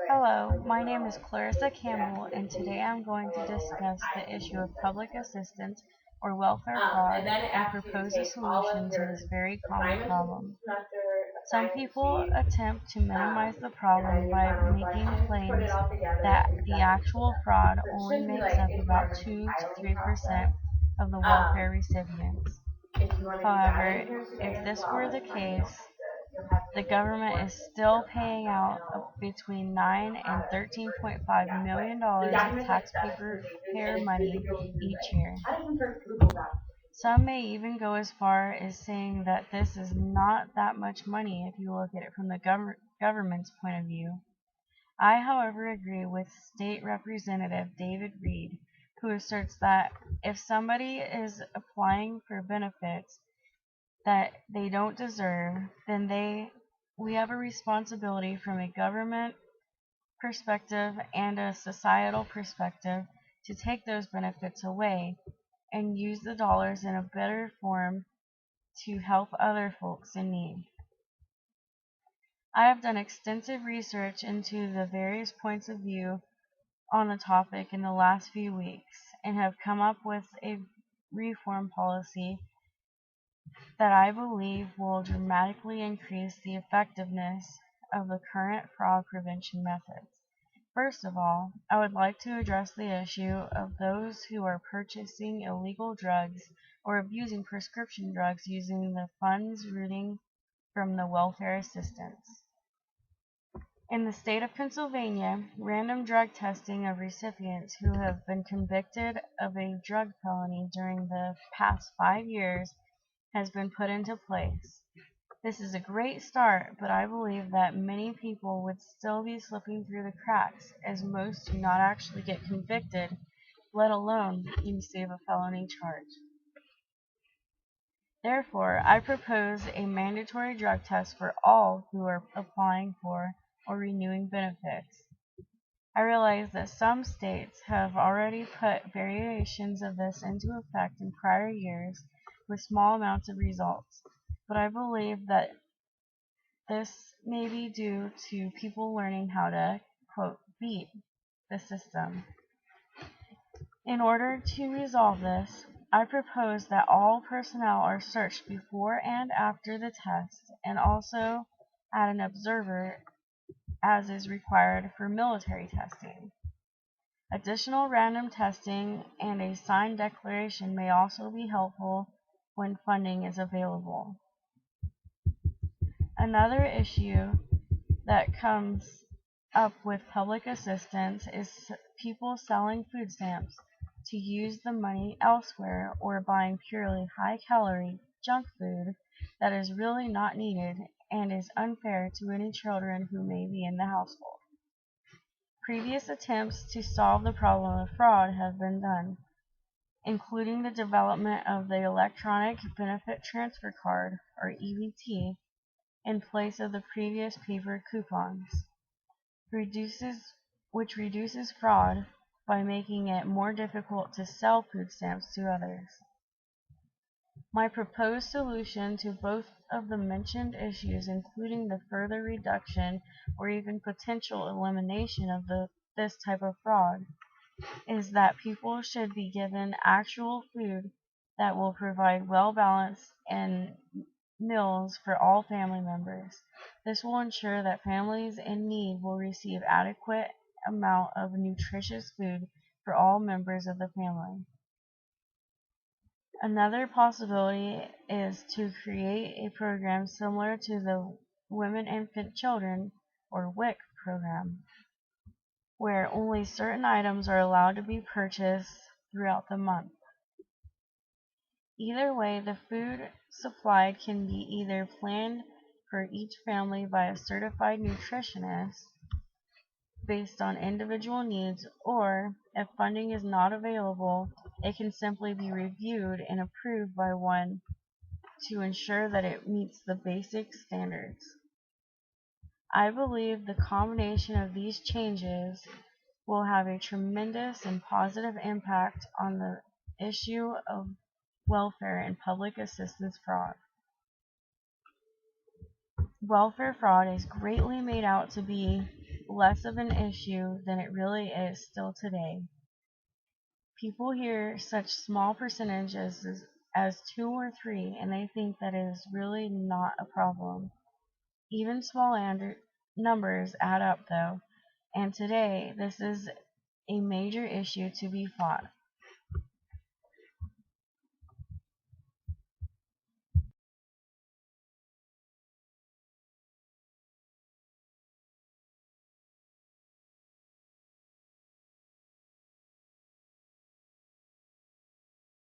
Hello, my name is Clarissa Campbell, and today I'm going to discuss the issue of public assistance or welfare fraud and propose a solution to this very common problem. Some people attempt to minimize the problem by making claims that the actual fraud only makes up about 2 to 3% of the welfare recipients. However, if this were the case, the government is still paying out between $9 and $13.5 million of taxpayer money each year. Some may even go as far as saying that this is not that much money if you look at it from the government's point of view. I, however, agree with State Representative David Reed, who asserts that if somebody is applying for benefits that they don't deserve, then we have a responsibility from a government perspective and a societal perspective to take those benefits away and use the dollars in a better form to help other folks in need. I have done extensive research into the various points of view on the topic in the last few weeks and have come up with a reform policy that I believe will dramatically increase the effectiveness of the current fraud prevention methods. First of all, I would like to address the issue of those who are purchasing illegal drugs or abusing prescription drugs using the funds rooting from the welfare assistance. In the state of Pennsylvania, random drug testing of recipients who have been convicted of a drug felony during the past 5 years has been put into place. This is a great start, but I believe that many people would still be slipping through the cracks, as most do not actually get convicted, let alone receive a felony charge. Therefore, I propose a mandatory drug test for all who are applying for or renewing benefits. I realize that some states have already put variations of this into effect in prior years with small amounts of results, but I believe that this may be due to people learning how to, quote, beat the system. In order to resolve this, I propose that all personnel are searched before and after the test, and also add an observer as is required for military testing. Additional random testing and a signed declaration may also be helpful when funding is available. Another issue that comes up with public assistance is people selling food stamps to use the money elsewhere or buying purely high-calorie junk food that is really not needed and is unfair to any children who may be in the household. Previous attempts to solve the problem of fraud have been done, including the development of the Electronic Benefit Transfer Card, or EBT, in place of the previous paper coupons, which reduces fraud by making it more difficult to sell food stamps to others. My proposed solution to both of the mentioned issues, including the further reduction or even potential elimination of this type of fraud, is that people should be given actual food that will provide well-balanced and meals for all family members. This will ensure that families in need will receive adequate amount of nutritious food for all members of the family. Another possibility is to create a program similar to the Women, Infant, Children, or WIC program, where only certain items are allowed to be purchased throughout the month. Either way, the food supplied can be either planned for each family by a certified nutritionist based on individual needs, or if funding is not available, it can simply be reviewed and approved by one to ensure that it meets the basic standards. I believe the combination of these changes will have a tremendous and positive impact on the issue of welfare and public assistance fraud. Welfare fraud is greatly made out to be less of an issue than it really is still today. People hear such small percentages as 2 or 3 and they think that it is really not a problem. Even small numbers add up though, and today this is a major issue to be fought.